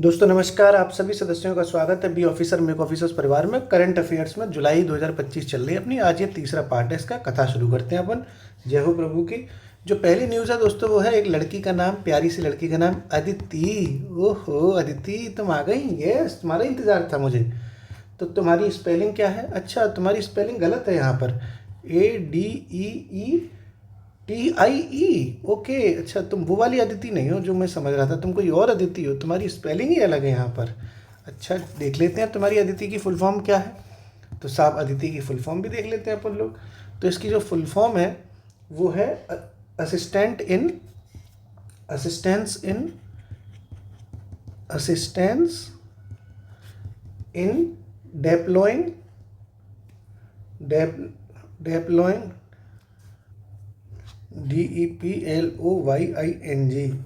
दोस्तों नमस्कार। आप सभी सदस्यों का स्वागत है बी ऑफिसर मेक ऑफिसर्स परिवार में। करंट अफेयर्स में जुलाई 2025 चल रही है अपनी। आज ये तीसरा पार्ट है इसका। कथा शुरू करते हैं अपन। जय हो प्रभु की। जो पहली न्यूज़ है दोस्तों वो है एक लड़की का नाम, प्यारी सी लड़की का नाम अदिति। ओहो अदिति, तुम आ गई। यस, तुम्हारा इंतज़ार था मुझे। तो तुम्हारी स्पेलिंग क्या है? अच्छा, तुम्हारी स्पेलिंग गलत है यहाँ पर। ADEETIE। ओके, अच्छा तुम वो वाली अदिति नहीं हो जो मैं समझ रहा था, तुम कोई और अदिति हो। तुम्हारी स्पेलिंग ही अलग है यहाँ पर। अच्छा, देख लेते हैं तुम्हारी अदिति की फुल फॉर्म क्या है। तो साहब अदिति की फुल फॉर्म भी देख लेते हैं अपन लोग। तो इसकी जो फुल फॉर्म है वो है assistant in assistance in assistance in deploying deploying DEPLOYING।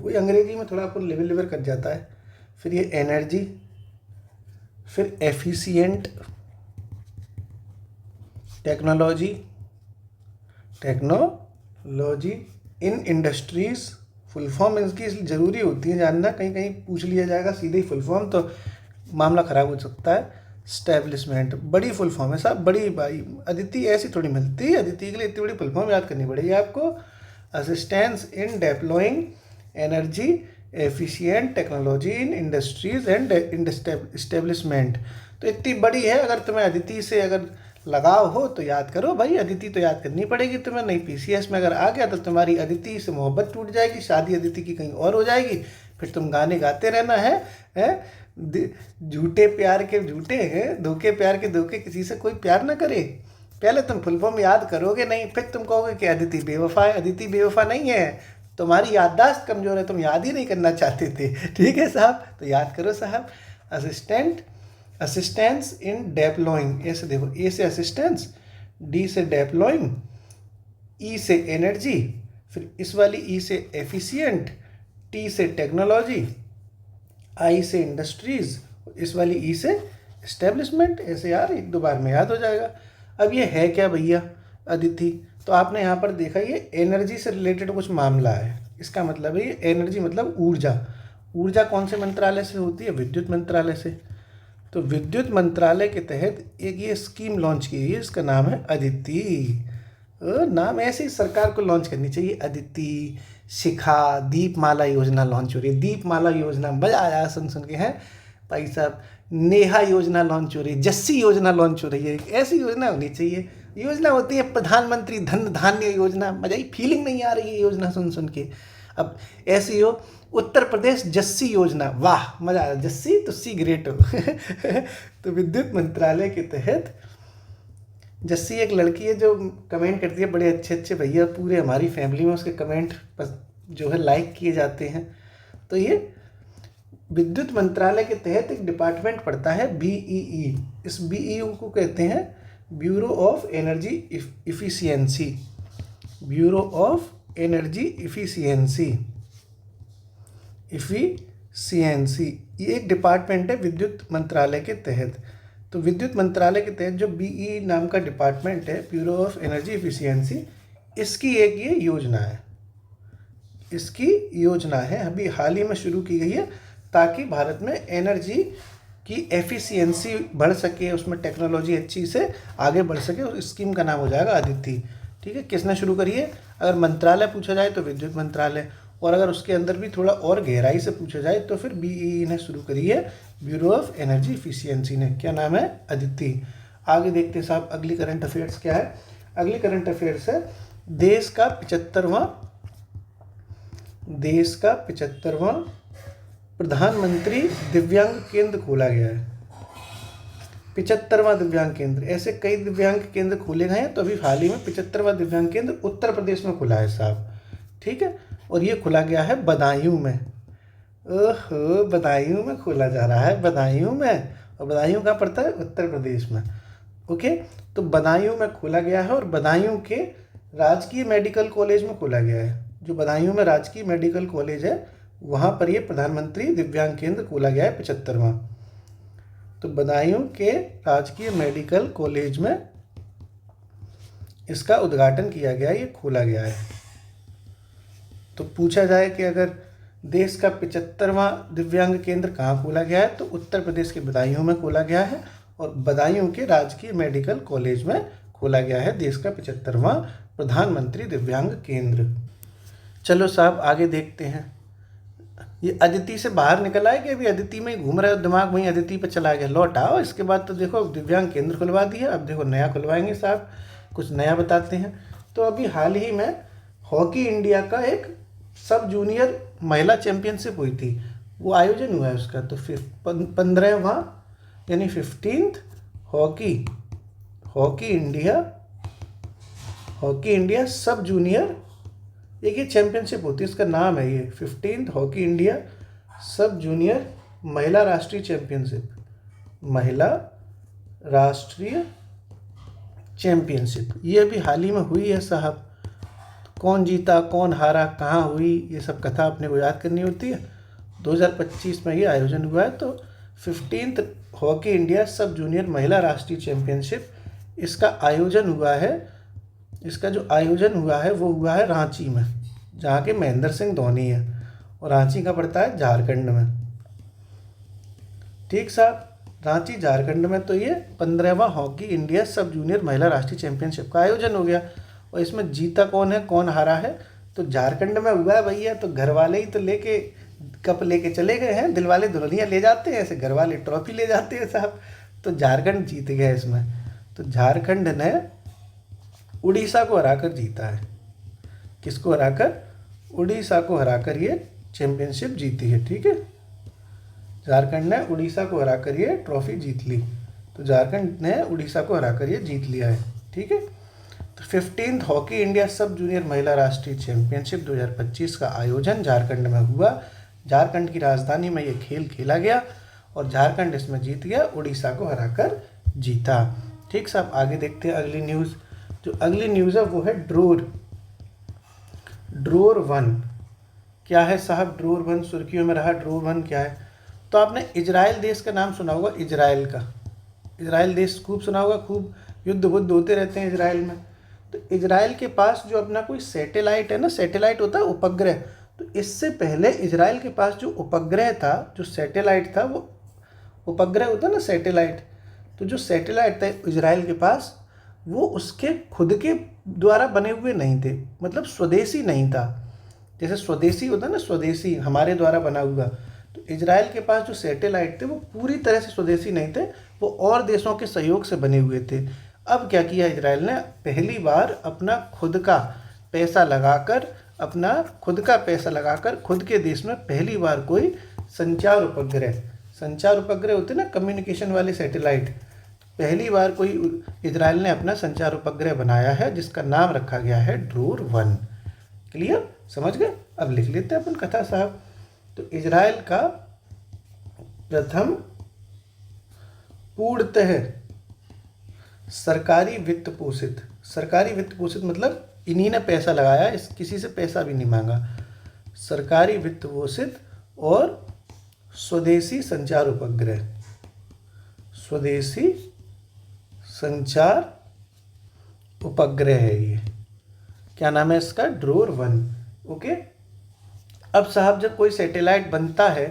वही अंग्रेजी में थोड़ा अपन लेवल लेवल कर जाता है। फिर ये एनर्जी, फिर efficient, technology in industries. Full form इसकी इसलिए ज़रूरी होती है जानना, कहीं कहीं पूछ लिया जाएगा सीधे ही फुल फॉर्म तो मामला ख़राब हो सकता है। स्टैब्लिशमेंट बड़ी फुल फॉर्म है साहब, बड़ी भाई। अदिति ऐसी थोड़ी मिलती है, अदिति के लिए इतनी बड़ी फुल फॉर्म याद करनी पड़ेगी आपको। Assistance in deploying energy efficient technology in industries and establishment. तो इतनी बड़ी है, अगर तुम्हें अदिति से अगर लगाव हो तो याद करो भाई। अदिति तो याद करनी पड़ेगी तुम्हें, नहीं पीसीएस में अगर आ गया तो तुम्हारी अदिति से मोहब्बत टूट जाएगी, शादी अदिति की कहीं और हो जाएगी। फिर तुम गाने गाते रहना है। झूठे प्यार के झूठे हैं, धोखे प्यार के धोखे, किसी से कोई प्यार ना करे। पहले तुम फुल फॉर्म याद करोगे नहीं, फिर तुम कहोगे कि अदिति बेवफा है। अदिति बेवफा नहीं है, तुम्हारी याददाश्त कमज़ोर है, तुम याद ही नहीं करना चाहते थे। ठीक है साहब, तो याद करो साहब। असिस्टेंस इन डेप्लॉइंग, ऐसे देखो, ए से असिस्टेंस, डी से डेप्लॉइंग, ई से एनर्जी, फिर इस वाली ई से एफिशिएंट, टी से टेक्नोलॉजी, आई से इंडस्ट्रीज, इस वाली ई से इस्टेब्लिशमेंट। ऐसे यार एक दो बार में याद हो जाएगा। अब ये है क्या भैया अदिति? तो आपने यहाँ पर देखा ये एनर्जी से रिलेटेड कुछ मामला है। इसका मतलब है ये एनर्जी मतलब ऊर्जा। ऊर्जा कौन से मंत्रालय से होती है? विद्युत मंत्रालय से। तो विद्युत मंत्रालय के तहत एक ये स्कीम लॉन्च की है, इसका नाम है अदिति। नाम ऐसे ही सरकार को लॉन्च करनी चाहिए। अदिति, शिखा, दीपमाला योजना लॉन्च हो रही है। दीपमाला योजना, मजा आया सुन सुन के हैं भाई साहब। नेहा योजना लॉन्च हो रही है, जस्सी योजना लॉन्च हो रही है। ऐसी योजना होनी चाहिए। योजना होती है प्रधानमंत्री धन धान्य योजना, मजा ही फीलिंग नहीं आ रही है योजना सुन सुन के। अब ऐसी हो उत्तर प्रदेश जस्सी योजना, वाह मजा आया। जस्सी तुस्सी ग्रेट हो। तो विद्युत मंत्रालय के तहत जस्सी एक लड़की है जो कमेंट करती है बड़े अच्छे अच्छे भैया, पूरे हमारी फैमिली में उसके कमेंट जो है लाइक किए जाते हैं। तो ये विद्युत मंत्रालय के तहत एक डिपार्टमेंट पड़ता है BEE। इस BEE को कहते हैं bureau of energy efficiency. Bureau of energy efficiency. ये एक डिपार्टमेंट है विद्युत मंत्रालय के तहत। तो विद्युत मंत्रालय के तहत जो BEE नाम का डिपार्टमेंट है, ब्यूरो ऑफ एनर्जी इफिशियंसी, इसकी एक ये योजना है। इसकी योजना है अभी हाल ही में शुरू की गई है, ताकि भारत में एनर्जी की एफिशिएंसी बढ़ सके, उसमें टेक्नोलॉजी अच्छी से आगे बढ़ सके। उस स्कीम का नाम हो जाएगा अदिति। ठीक है, किसने शुरू करी है? अगर मंत्रालय पूछा जाए तो विद्युत मंत्रालय, और अगर उसके अंदर भी थोड़ा और गहराई से पूछा जाए तो फिर BEE ने शुरू करी है, ब्यूरो ऑफ एनर्जी इफिशियंसी ने। क्या नाम है? अदिति। आगे देखते हैं साहब अगली करंट अफेयर्स क्या है। अगली करंट अफेयर्स है देश का 75वां प्रधानमंत्री दिव्यांग केंद्र खोला गया है। 75वां दिव्यांग केंद्र, ऐसे कई दिव्यांग केंद्र खोले गए हैं, तो अभी हाल ही में 75वां दिव्यांग केंद्र उत्तर प्रदेश में खुला है साहब। ठीक है, और ये खुला गया है बदायूं में। ओहो, बदायूं में खोला जा रहा है, बदायूं में। और बदायूं कहाँ पड़ता है? उत्तर प्रदेश में। ओके, तो बदायूं में खोला गया है, और बदायूं के राजकीय मेडिकल कॉलेज में खोला गया है। जो बदायूं में राजकीय मेडिकल कॉलेज है वहाँ पर ये प्रधानमंत्री दिव्यांग केंद्र खोला गया है 75वां। तो बदायूं के राजकीय मेडिकल कॉलेज में इसका उद्घाटन किया गया, ये खोला गया है। तो पूछा जाए कि अगर देश का 75वां दिव्यांग केंद्र कहाँ खोला गया है? तो उत्तर प्रदेश के बदायूं में खोला गया है और बदायूं के राजकीय मेडिकल कॉलेज में खोला गया है देश का 75वां प्रधानमंत्री दिव्यांग केंद्र। चलो साहब आगे देखते हैं। ये अदिति से बाहर निकल आए कि अभी अदिति में ही घूम रहे हो, दिमाग वहीं अदिति पर चला गया? लौट आओ। इसके बाद तो देखो दिव्यांग केंद्र खुलवा दिया, अब देखो नया खुलवाएंगे साहब, कुछ नया बताते हैं। तो अभी हाल ही में हॉकी इंडिया का एक सब जूनियर महिला चैंपियनशिप हुई थी, वो आयोजन हुआ है उसका। तो फिर 15वां यानी 15th हॉकी इंडिया सब जूनियर एक ये चैंपियनशिप होती है, इसका नाम है ये 15th हॉकी इंडिया सब जूनियर महिला राष्ट्रीय चैंपियनशिप, महिला राष्ट्रीय चैंपियनशिप। ये अभी हाल ही में हुई है साहब। कौन जीता कौन हारा कहाँ हुई ये सब कथा अपने को याद करनी होती है। 2025 में ये आयोजन हुआ है। तो 15th हॉकी इंडिया सब जूनियर महिला राष्ट्रीय चैंपियनशिप, इसका आयोजन हुआ है, इसका जो आयोजन हुआ है वो हुआ है रांची में, जहाँ के महेंद्र सिंह धोनी है, और रांची का पड़ता है झारखंड में। ठीक साहब, रांची झारखंड में। तो ये 15वां हॉकी इंडिया सब जूनियर महिला राष्ट्रीय चैंपियनशिप का आयोजन हो गया। और इसमें जीता कौन है कौन हारा है? तो झारखंड में हुआ है भैया। तो घर वाले ही तो लेके कप लेके चले गए हैं, दिल वाले दुल्हनियाँ ले जाते हैं, ऐसे घर वाले ट्रॉफी ले जाते हैं साहब। तो झारखंड जीत गया इसमें। तो झारखंड ने उड़ीसा को हराकर जीता है। किसको हराकर? उड़ीसा को हराकर ये चैंपियनशिप जीती है। ठीक है, झारखंड ने उड़ीसा को हराकर ये ट्रॉफी जीत ली। तो झारखंड ने उड़ीसा को हराकर ये जीत लिया है। ठीक है, तो 15th हॉकी इंडिया सब जूनियर महिला राष्ट्रीय चैंपियनशिप 2025 का आयोजन झारखंड में हुआ। झारखंड की राजधानी में ये खेल खेला गया और झारखंड इसमें जीत गया, उड़ीसा को हराकर जीता। ठीक साहब, आगे देखते हैं अगली न्यूज़। जो अगली न्यूज़ है वो है ड्रोर 1। क्या है साहब ड्रोर 1? सुर्खियों में रहा ड्रोर 1 क्या है? तो आपने इजराइल देश का नाम सुना होगा, इजराइल का। इजराइल देश खूब सुना होगा, खूब युद्ध बुद्ध होते रहते हैं इजराइल में। तो इजराइल के पास जो अपना कोई सैटेलाइट है ना, सैटेलाइट होता है उपग्रह। तो इससे पहले इजराइल के पास जो उपग्रह था, जो सैटेलाइट था, वो उपग्रह होता है ना सैटेलाइट। तो जो सैटेलाइट था इजराइल के पास, वो उसके खुद के द्वारा बने हुए नहीं थे, मतलब स्वदेशी नहीं था। जैसे स्वदेशी होता है ना, स्वदेशी हमारे द्वारा बना हुआ। तो इजराइल के पास जो सैटेलाइट थे वो पूरी तरह से स्वदेशी नहीं थे, वो और देशों के सहयोग से बने हुए थे। अब क्या किया इजराइल ने? पहली बार अपना खुद का पैसा लगाकर खुद के देश में पहली बार कोई संचार उपग्रह होते ना, कम्युनिकेशन वाले सैटेलाइट, पहली बार कोई इजराइल ने अपना संचार उपग्रह बनाया है जिसका नाम रखा गया है ड्रोर 1। क्लियर, समझ गए? अब लिख लेते हैं अपन कथा साहब। तो इजराइल का प्रथम पूर्णतः सरकारी वित्त पोषित मतलब इन्हीं ने पैसा लगाया, इस किसी से पैसा भी नहीं मांगा। सरकारी वित्त पोषित और स्वदेशी संचार उपग्रह है ये। क्या नाम है इसका? ड्रोर 1। ओके, अब साहब जब कोई सैटेलाइट बनता है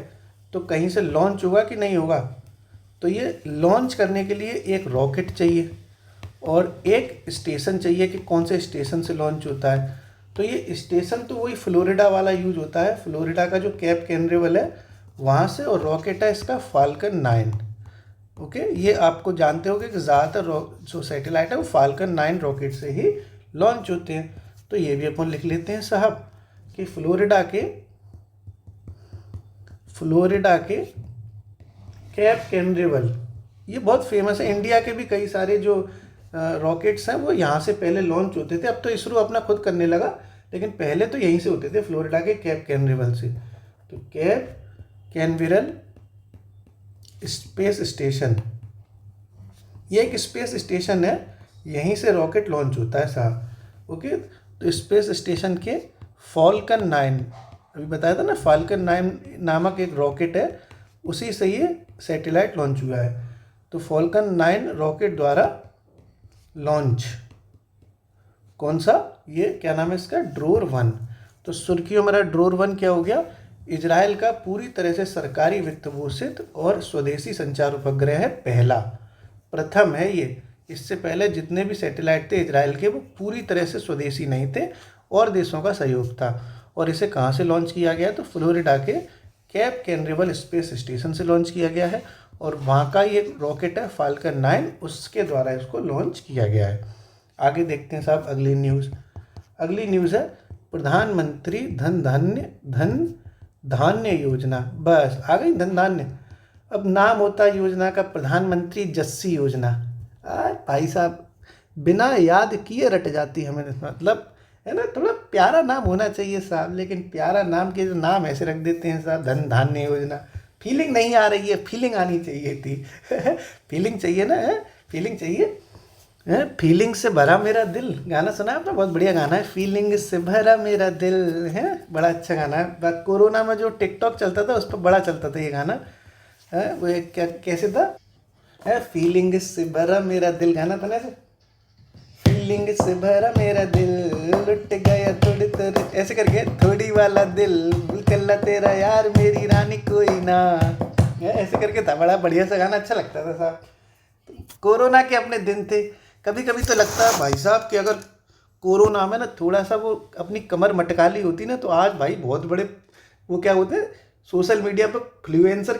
तो कहीं से लॉन्च होगा कि नहीं होगा? तो ये लॉन्च करने के लिए एक रॉकेट चाहिए और एक स्टेशन चाहिए कि कौन से स्टेशन से लॉन्च होता है। तो ये स्टेशन तो वही फ्लोरिडा वाला यूज होता है, फ्लोरिडा का जो कैप कैनरेवल है वहाँ से, और रॉकेट है इसका फाल्कन 9। ओके, ये आपको जानते होंगे कि ज़्यादातर जो सैटेलाइट है वो फाल्कन 9 रॉकेट से ही लॉन्च होते हैं। तो ये भी अपन लिख लेते हैं साहब कि फ्लोरिडा के कैप कैनरेवल, ये बहुत फेमस है। इंडिया के भी कई सारे जो रॉकेट्स हैं वो यहाँ से पहले लॉन्च होते थे। अब तो इसरो अपना खुद करने लगा, लेकिन पहले तो यहीं से होते थे, फ्लोरिडा के कैप कैनरेवल से। तो कैप कैनवेरल स्पेस स्टेशन, ये एक स्पेस स्टेशन है, यहीं से रॉकेट लॉन्च होता है साहब। ओके, तो स्पेस स्टेशन के फाल्कन 9, अभी बताया था ना, फाल्कन 9 नामक एक रॉकेट है, उसी से ये सैटेलाइट लॉन्च हुआ है। तो फाल्कन 9 रॉकेट द्वारा लॉन्च, कौन सा? ये क्या नाम है इसका? ड्रोर 1। तो सुर्खियों मेरा ड्रोर 1 क्या हो गया? इजराइल का पूरी तरह से सरकारी वित्त पोषित और स्वदेशी संचार उपग्रह है पहला, प्रथम है ये। इससे पहले जितने भी सैटेलाइट थे इजराइल के वो पूरी तरह से स्वदेशी नहीं थे और देशों का सहयोग था। और इसे कहाँ से लॉन्च किया गया, तो फ्लोरिडा के कैप कैनरेबल स्पेस स्टेशन से लॉन्च किया गया है और वहाँ का ये रॉकेट है फाल्कन 9, उसके द्वारा इसको लॉन्च किया गया है। आगे देखते हैं साहब अगली न्यूज़ है प्रधानमंत्री धन धान्य योजना। बस आ गई धन धान्य। अब नाम होता है योजना का प्रधानमंत्री जस्सी योजना। भाई साहब बिना याद किए रट जाती हमें, मतलब है ना, थोड़ा प्यारा नाम होना चाहिए साहब, लेकिन प्यारा नाम के जो नाम ऐसे रख देते हैं साहब, धन धान्य योजना। फीलिंग नहीं आ रही है, फीलिंग आनी चाहिए थी। फीलिंग चाहिए ना, फीलिंग चाहिए। फीलिंग से भरा मेरा दिल गाना सुना है आपने, बहुत बढ़िया गाना है, फीलिंग से भरा मेरा दिल है, बड़ा अच्छा गाना है। कोरोना में जो टिकटॉक चलता था उस पर बड़ा चलता था ये गाना है। वो एक क्या कैसे था, फीलिंग से भरा मेरा दिल गाना था ना ऐसे, फीलिंग से भरा मेरा दिल लुट गया थोड़ी थोड़ी ऐसे करके, थोड़ी वाला दिल कल्ला तेरा यार मेरी रानी कोई ना, ऐसे करके था। बड़ा बढ़िया सा गाना, अच्छा लगता था साहब। कोरोना के अपने दिन थे। कभी कभी तो लगता है भाई साहब कि अगर कोरोना में ना थोड़ा सा वो अपनी कमर मटका ली होती ना, तो आज भाई बहुत बड़े वो क्या होते हैं सोशल मीडिया पर इन्फ्लुएंसर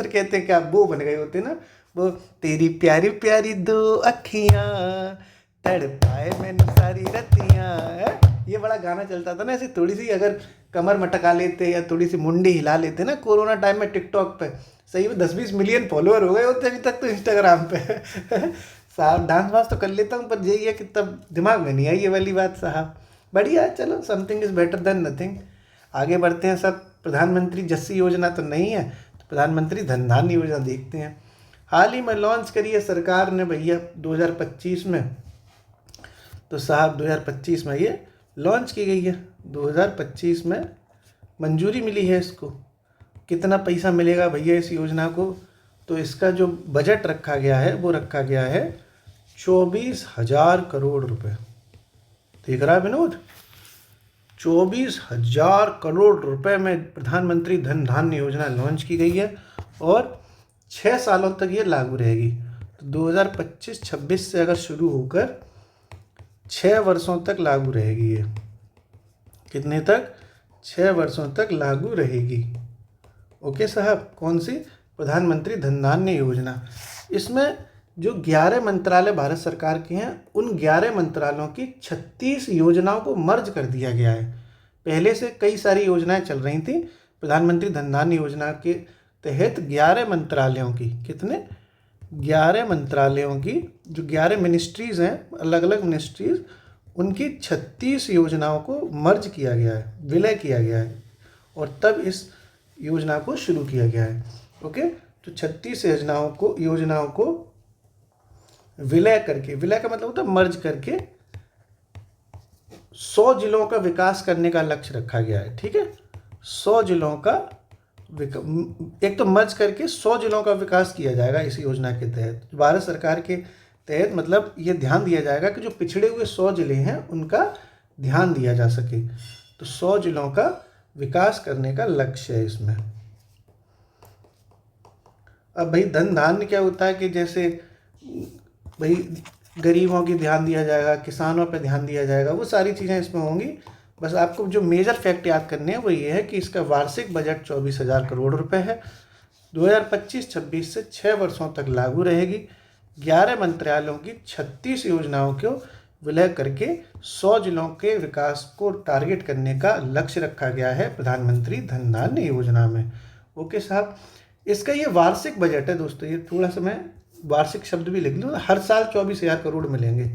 कहते हैं क्या, वो बन गए होते ना। वो तेरी प्यारी प्यारी दो अखियाँ तड़पाए मैंने सारी रतियाँ, ये बड़ा गाना चलता था ना। ऐसे थोड़ी सी अगर कमर मटका लेते या थोड़ी सी मुंडी हिला लेते ना कोरोना टाइम में टिकटॉक पे, सही में 10-20 मिलियन फॉलोअर हो गए होते अभी तक तो इंस्टाग्राम पे। साहब डांस वांस तो कर लेता हूँ, पर यही है कि तब दिमाग में नहीं आई ये वाली बात साहब। बढ़िया, चलो something is better than nothing. आगे बढ़ते हैं सब। प्रधानमंत्री जस्सी योजना तो नहीं है, तो प्रधानमंत्री धन धान्य योजना देखते हैं। हाल ही में लॉन्च करी है सरकार ने भैया 2025 में, तो साहब 2025 में ये लॉन्च की गई है। 2025 में मंजूरी मिली है इसको। कितना पैसा मिलेगा भैया इस योजना को, तो इसका जो बजट रखा गया है वो रखा गया है 24,000 करोड़ रुपए। देख रहा है विनोद, 24,000 करोड़ रुपए में प्रधानमंत्री धन धान्य योजना लॉन्च की गई है और 6 सालों तक ये लागू रहेगी। तो 2025-26 से अगर शुरू होकर 6 वर्षों तक लागू रहेगी ये। कितने तक? 6 वर्षों तक लागू रहेगी। ओके साहब, कौन सी? प्रधानमंत्री धन धान्य योजना। इसमें जो 11 मंत्रालय भारत सरकार के हैं, उन 11 मंत्रालयों की 36 योजनाओं को मर्ज कर दिया गया है। पहले से कई सारी योजनाएं चल रही थी। प्रधानमंत्री धन धान्य योजना के तहत 11 मंत्रालयों की, कितने? 11 मंत्रालयों की जो 11 मिनिस्ट्रीज़ हैं, अलग अलग मिनिस्ट्रीज़, उनकी 36 योजनाओं को मर्ज किया गया है, विलय किया गया है और तब इस योजना को शुरू किया गया है। ओके, तो 36 योजनाओं को विलय करके, विलय का मतलब होता है मर्ज करके 100 जिलों का विकास करने का लक्ष्य रखा गया है। ठीक है, 100 जिलों का एक तो मर्ज करके 100 जिलों का विकास किया जाएगा इस योजना के तहत। भारत सरकार के तहत मतलब ये ध्यान दिया जाएगा कि जो पिछड़े हुए 100 जिले हैं उनका ध्यान दिया जा सके। तो 100 जिलों का विकास करने का लक्ष्य है इसमें। अब भाई धन धान्य क्या होता है कि जैसे भाई गरीबों की ध्यान दिया जाएगा, किसानों पे ध्यान दिया जाएगा, वो सारी चीज़ें इसमें होंगी। बस आपको जो मेजर फैक्ट याद करने हैं वो ये है कि इसका वार्षिक बजट 24,000 करोड़ रुपए है। 2025-26 से 6 वर्षों तक लागू रहेगी। 11 मंत्रालयों की 36 योजनाओं को विलय करके 100 जिलों के विकास को टारगेट करने का लक्ष्य रखा गया है प्रधानमंत्री धन धान्य योजना में। ओके साहब, इसका ये वार्षिक बजट है दोस्तों। ये थोड़ा सा मैं वार्षिक शब्द भी लिख लूँ, हर साल 24,000 करोड़ मिलेंगे,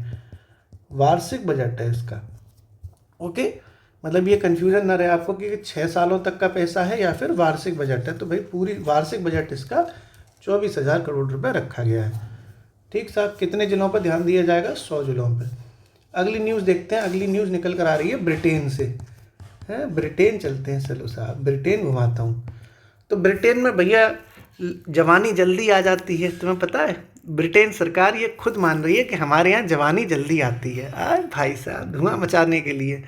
वार्षिक बजट है इसका। ओके, मतलब ये कन्फ्यूजन ना रहे आपको कि 6 सालों तक का पैसा है या फिर वार्षिक बजट है। तो भाई पूरी वार्षिक बजट इसका 24,000 करोड़ रुपए रखा गया है। ठीक साहब, कितने जिलों पर ध्यान दिया जाएगा? 100 जिलों पर। अगली न्यूज़ देखते हैं। अगली न्यूज़ निकल कर आ रही है ब्रिटेन से। हैं, ब्रिटेन चलते हैं, चलो साहब ब्रिटेन घुमाता हूँ। तो ब्रिटेन में भैया जवानी जल्दी आ जाती है, तुम्हें पता है? ब्रिटेन सरकार ये खुद मान रही है कि हमारे यहाँ जवानी जल्दी आती है। भाई साहब धुआं मचाने के लिए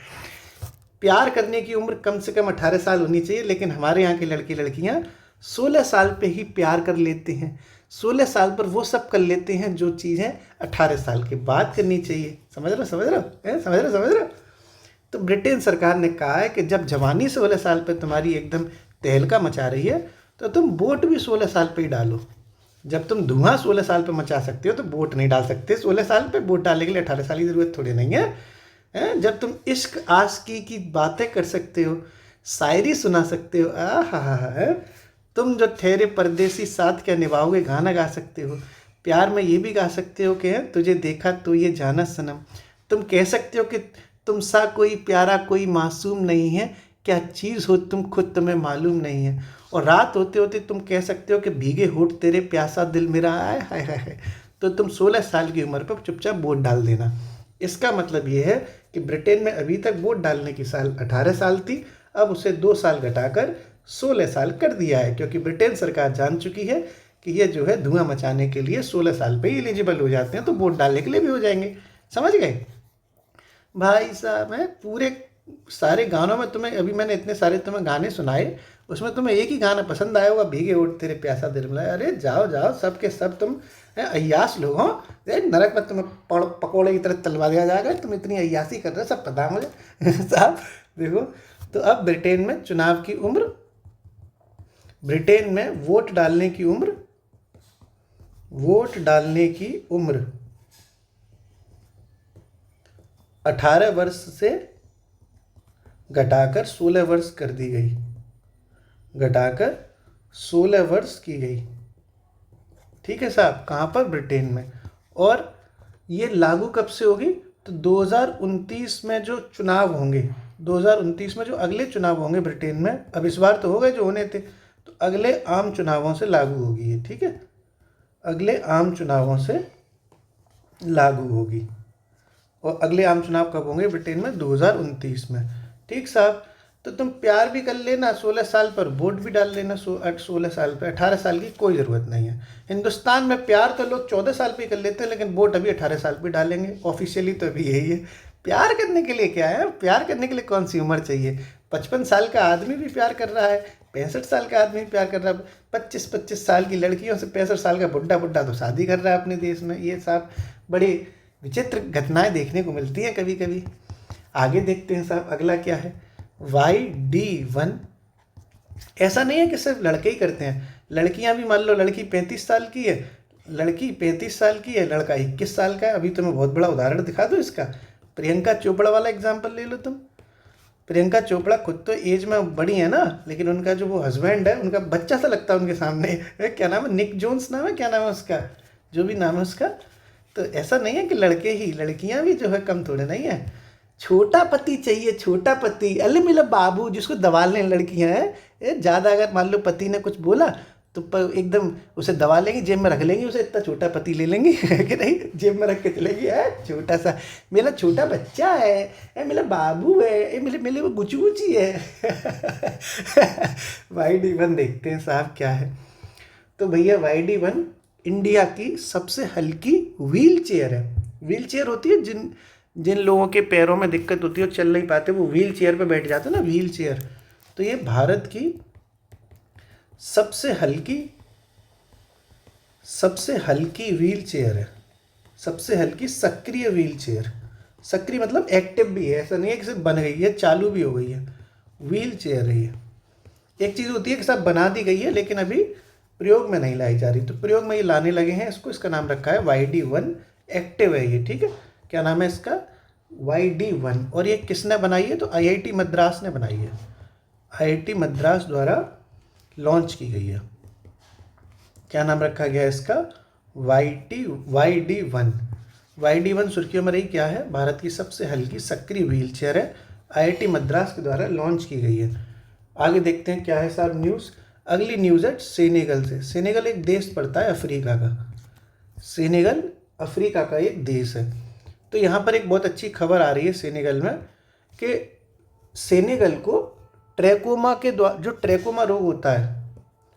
प्यार करने की उम्र कम से कम 18 साल होनी चाहिए, लेकिन हमारे यहाँ के लड़के लड़कियाँ 16 साल पे ही प्यार कर लेते हैं। 16 साल पर वो सब कर लेते हैं जो चीज़ें 18 साल के बाद करनी चाहिए। समझ रहे हो, समझ रहे हो, समझ रहे हो, समझ रहे हो। तो ब्रिटेन सरकार ने कहा है कि जब जवानी 16 साल पे तुम्हारी एकदम तहलका मचा रही है तो तुम वोट भी 16 साल पे ही डालो। जब तुम धुआं 16 साल पे मचा सकते हो तो वोट नहीं डाल सकते 16 साल पे। वोट डालने के लिए 18 साल की ज़रूरत थोड़ी नहीं है, हैं? जब तुम इश्क आशिकी की बातें कर सकते हो, शायरी सुना सकते हो, है? तुम जो ठहरे परदेसी साथ क्या निभाओगे गाना गा सकते हो। प्यार में ये भी गा सकते हो कि तुझे देखा तो ये जाना सनम। तुम कह सकते हो कि तुम सा कोई प्यारा कोई मासूम नहीं है, क्या चीज़ हो तुम खुद तुम्हें मालूम नहीं है। और रात होते होते तुम कह सकते हो कि भीगे होठ तेरे प्यासा दिल मेरा आए हाय हाय हाय। तो तुम 16 साल की उम्र पर चुपचाप वोट डाल देना। इसका मतलब ये है कि ब्रिटेन में अभी तक वोट डालने की साल 18 साल थी, अब उसे 2 साल घटाकर 16 साल कर दिया है, क्योंकि ब्रिटेन सरकार जान चुकी है कि ये जो है धुआं मचाने के लिए 16 साल पे ही एलिजिबल हो जाते हैं, तो वोट डालने के लिए भी हो जाएंगे। समझ गए भाई साहब। मैं पूरे सारे गानों में तुम्हें, अभी मैंने इतने सारे तुम्हें गाने सुनाए, उसमें तुम्हें एक ही गाना पसंद आया होगा, भीगे होठ तेरे प्यासा दिल मिलाए। अरे जाओ जाओ, सब के सब तुम अय्यास लोग हो। नरक में तुम्हें पकौड़े की तरह तलवा दिया जाएगा, तुम इतनी अय्यासी कर रहे हो, सब पता है मुझे। साहब देखो, तो अब ब्रिटेन में चुनाव की उम्र, ब्रिटेन में वोट डालने की उम्र, वोट डालने की उम्र 18 वर्ष से घटाकर 16 वर्ष कर दी गई, घटाकर 16 वर्ष की गई। ठीक है साहब, कहाँ पर? ब्रिटेन में। और ये लागू कब से होगी? तो 2029 में जो चुनाव होंगे, 2029 में जो अगले चुनाव होंगे ब्रिटेन में, अब इस बार तो हो गए जो होने थे, तो अगले आम चुनावों से लागू होगी ये। ठीक है, अगले आम चुनावों से लागू होगी। और अगले आम चुनाव कब होंगे ब्रिटेन में? 2029 में। ठीक साहब, तो तुम प्यार भी कर लेना 16 साल पर, वोट भी डाल लेना 16 साल पर। 18 साल की कोई ज़रूरत नहीं है। हिंदुस्तान में प्यार तो लोग 14 साल पे कर लेते हैं, लेकिन वोट अभी 18 साल पे डालेंगे। ऑफिशियली तो अभी यही है। प्यार करने के लिए क्या है? प्यार करने के लिए कौन सी उम्र चाहिए? 55 साल का आदमी भी प्यार कर रहा है, 65 साल का आदमी भी प्यार कर रहा है, 25 साल की लड़कियों से 65 साल का बुढ़ा बुढ़ा तो शादी कर रहा है अपने देश में। ये साहब बड़ी विचित्र घटनाएं देखने को मिलती हैं कभी कभी। आगे देखते हैं साहब, अगला क्या है? YD1। ऐसा नहीं है कि सिर्फ लड़के ही करते हैं, लड़कियां भी। मान लो लड़की 35 साल की है, लड़की 35 साल की है, लड़का 21 साल का है। अभी तुम्हें बहुत बड़ा उदाहरण दिखा दो इसका। प्रियंका चोपड़ा वाला एग्जाम्पल ले लो तुम। प्रियंका चोपड़ा खुद तो एज में बड़ी है ना, लेकिन उनका जो वो हस्बैंड है, उनका बच्चा सा लगता है उनके सामने। क्या नाम है? निक जोन्स नाम है, क्या नाम है उसका, जो भी नाम है उसका। तो ऐसा नहीं है कि लड़के ही, लड़कियां भी जो है कम थोड़े नहीं है। छोटा पति चाहिए, छोटा पति। अरे मेरा बाबू, जिसको दबा लें लड़कियां हैं। ज़्यादा अगर मान लो पति ने कुछ बोला तो एकदम उसे दबा लेंगी, जेब में रख लेंगी उसे। इतना छोटा पति ले लेंगी कि नहीं, जेब में रख के चलेगी। छोटा सा मेरा छोटा बच्चा है, मेरा बाबू है, मेरे मेरे वो गुची गुची है। YD1 देखते हैं साहब क्या है। तो भैया YD1 इंडिया की सबसे हल्की व्हील चेयर है। व्हील चेयर होती है जिन जिन लोगों के पैरों में दिक्कत होती है, वो चल नहीं पाते, वो व्हील चेयर पे बैठ जाते हैं ना, व्हील चेयर। तो ये भारत की सबसे हल्की व्हील चेयर है, सबसे हल्की सक्रिय व्हील चेयर। सक्रिय मतलब एक्टिव भी है, ऐसा नहीं है कि सिर्फ बन गई है, चालू भी हो गई है। व्हील चेयर है ये। एक चीज़ होती है कि सब बना दी गई है लेकिन अभी प्रयोग में नहीं लाई जा रही, तो प्रयोग में ये लाने लगे हैं इसको। इसका नाम रखा है YD1 एक्टिव है ये। ठीक है, क्या नाम है इसका? YD1। और ये किसने बनाई है? तो IIT मद्रास ने बनाई है, IIT मद्रास द्वारा लॉन्च की गई है। क्या नाम रखा गया है इसका? YD1। YD1 सुर्खियों में रही। क्या है? भारत की सबसे हल्की सक्रिय व्हील चेयर है, IIT मद्रास के द्वारा लॉन्च की गई है। आगे देखते हैं क्या है साहब न्यूज़। अगली न्यूज़ है सेनेगल से। सेनेगल एक देश पड़ता है अफ्रीका का। सेनेगल अफ्रीका का एक देश है। तो यहाँ पर एक बहुत अच्छी खबर आ रही है सेनेगल में कि सेनेगल को ट्रैकोमा के द्वारा, जो ट्रैकोमा रोग होता है,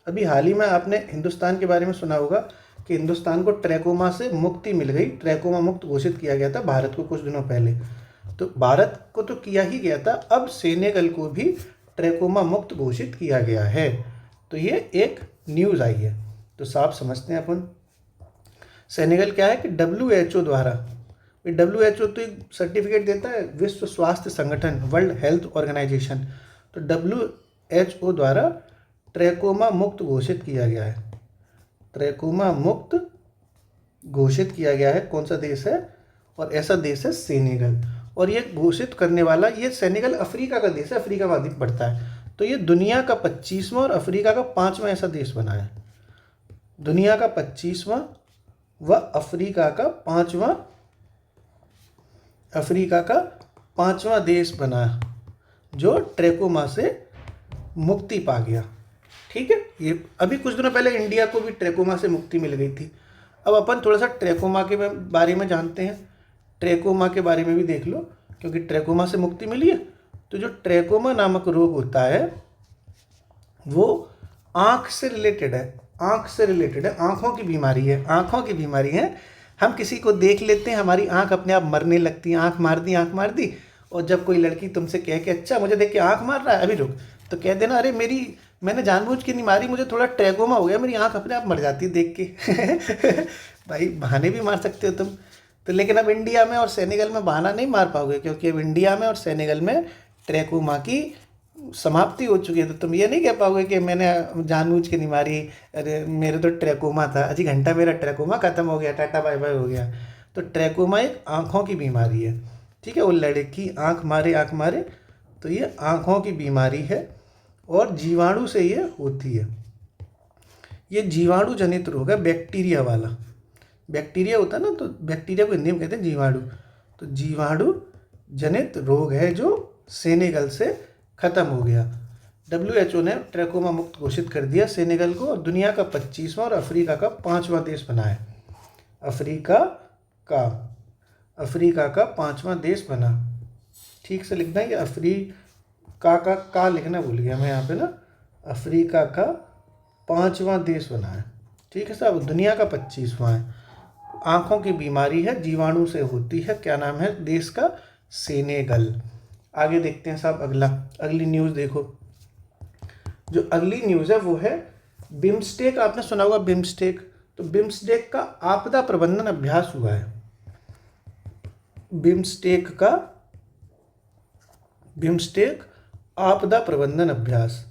अभी हाल ही में आपने हिंदुस्तान के बारे में सुना होगा कि हिंदुस्तान को ट्रैकोमा से मुक्ति मिल गई, ट्रैकोमा मुक्त घोषित किया गया था भारत को कुछ दिनों पहले। तो भारत को तो किया ही गया था, अब सेनेगल को भी ट्रैकोमा मुक्त घोषित किया गया है। तो ये एक न्यूज़ आई है। तो साफ समझते हैं अपन। सेनेगल क्या है कि WHO द्वारा, WHO तो एक सर्टिफिकेट देता है, विश्व स्वास्थ्य संगठन, वर्ल्ड हेल्थ ऑर्गेनाइजेशन। तो WHO द्वारा ट्रैकोमा मुक्त घोषित किया गया है। ट्रैकोमा मुक्त घोषित किया गया है। कौन सा देश है? और ऐसा देश है सेनेगल। और ये घोषित करने वाला, ये सेनेगल अफ्रीका का देश है, अफ्रीका में अधिक पड़ता है। तो ये दुनिया का 25वां और अफ्रीका का 5वां ऐसा देश बना है। दुनिया का 25वां व अफ्रीका का 5वां देश बना जो ट्रैकोमा से मुक्ति पा गया। ठीक है। ये अभी कुछ दिनों पहले इंडिया को भी ट्रैकोमा से मुक्ति मिल गई थी। अब अपन थोड़ा सा ट्रैकोमा के बारे में जानते हैं। ट्रैकोमा के बारे में भी देख लो, क्योंकि ट्रैकोमा से मुक्ति मिली है। तो जो ट्रैकोमा नामक रोग होता है वो आँख से रिलेटेड है। आँखों की बीमारी है। हम किसी को देख लेते हैं, हमारी आँख अपने आप मरने लगती है, आँख मार दी। और जब कोई लड़की तुमसे कहे कि अच्छा मुझे देख के आँख मार रहा है, अभी रुक, तो कह देना अरे मैंने जानबूझ के नहीं मारी, मुझे थोड़ा ट्रैकोमा हो गया, मेरी आँख अपने आप मर जाती है देख के। भाई बहाने भी मार सकते हो तुम तो, लेकिन अब इंडिया में और सेनेगल में बहाना नहीं मार पाओगे, क्योंकि अब इंडिया में और सेनेगल में ट्रैकोमा की समाप्ति हो चुकी है। तो तुम ये नहीं कह पाओगे कि मैंने जानबूझ के नहीं मारी, अरे मेरे तो ट्रैकोमा था, अजी घंटा मेरा ट्रैकोमा खत्म हो गया, टाटा बाय बाय हो गया। तो ट्रैकोमा एक आँखों की बीमारी है। ठीक है। वो लड़की आँख मारे तो ये आँखों की बीमारी है और जीवाणु से ये होती है। ये जीवाणु जनित रोग है, बैक्टीरिया वाला। बैक्टीरिया होता है ना, तो बैक्टीरिया को हिंदी में कहते हैं जीवाणु। तो जीवाणु जनित रोग है जो सेनेगल से ख़त्म हो गया। WHO ने ट्रैकोमा मुक्त घोषित कर दिया सेनेगल को, और दुनिया का 25वां और अफ्रीका का 5वां देश बना है। अफ्रीका का 5वां देश बना। ठीक से लिखना है, ये अफ्रीका का लिखना भूल गया मैं यहाँ पे ना। अफ्रीका का 5वां देश बना है। ठीक है साहब। दुनिया का 25वां है। आँखों की बीमारी है, जीवाणु से होती है। क्या नाम है देश का? सेनेगल। आगे देखते हैं साहब। अगली न्यूज़ देखो। जो अगली न्यूज़ है वो है बिम्स्टेक। आपने सुना होगा बिम्स्टेक। तो बिम्स्टेक का आपदा प्रबंधन अभ्यास हुआ है। बिम्स्टेक आपदा प्रबंधन अभ्यास।